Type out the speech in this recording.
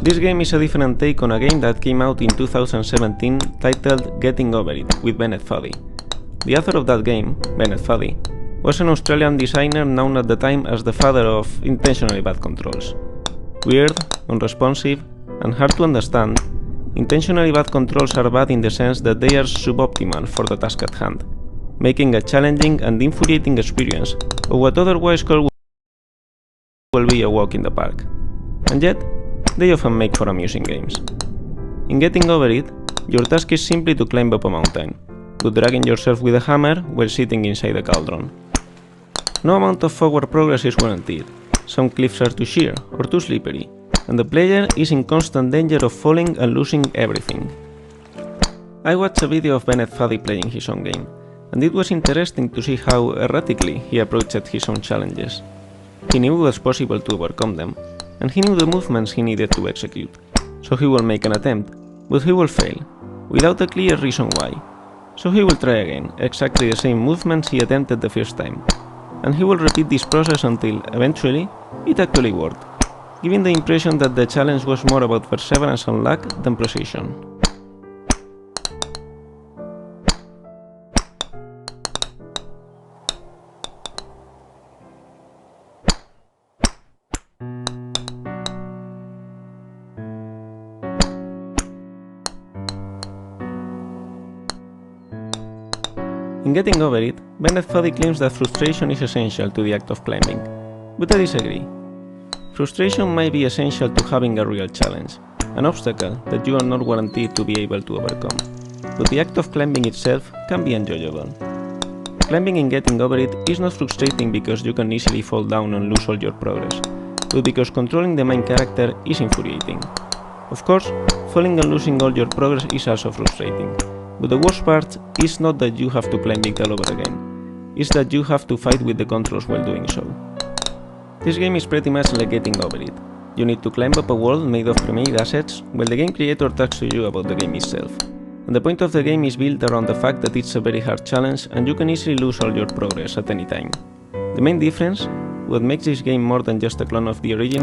This game is a different take on a game that came out in 2017 titled Getting Over It with Bennett Foddy. The author of that game, Bennett Foddy, was an Australian designer known at the time as the father of intentionally bad controls. Weird, unresponsive, and hard to understand, intentionally bad controls are bad in the sense that they are suboptimal for the task at hand, making a challenging and infuriating experience of what otherwise could well be a walk in the park. And yet, they often make for amusing games. In Getting Over It, your task is simply to climb up a mountain, to dragging yourself with a hammer while sitting inside a cauldron. No amount of forward progress is guaranteed. Some cliffs are too sheer or too slippery, and the player is in constant danger of falling and losing everything. I watched a video of Bennett Foddy playing his own game, and it was interesting to see how erratically he approached his own challenges. He knew it was possible to overcome them, and he knew the movements he needed to execute, so he will make an attempt, but he will fail, without a clear reason why. So he will try again, exactly the same movements he attempted the first time, and he will repeat this process until, eventually, it actually worked, giving the impression that the challenge was more about perseverance and luck than precision. In Getting Over It, Bennett Foddy claims that frustration is essential to the act of climbing, but I disagree. Frustration might be essential to having a real challenge, an obstacle that you are not guaranteed to be able to overcome, but the act of climbing itself can be enjoyable. Climbing in Getting Over It is not frustrating because you can easily fall down and lose all your progress, but because controlling the main character is infuriating. Of course, falling and losing all your progress is also frustrating. But the worst part is not that you have to climb it all over again, it's that you have to fight with the controls while doing so. This game is pretty much like Getting Over It. You need to climb up a world made of pre-made assets, while the game creator talks to you about the game itself. And the point of the game is built around the fact that it's a very hard challenge and you can easily lose all your progress at any time. The main difference, what makes this game more than just a clone of the original,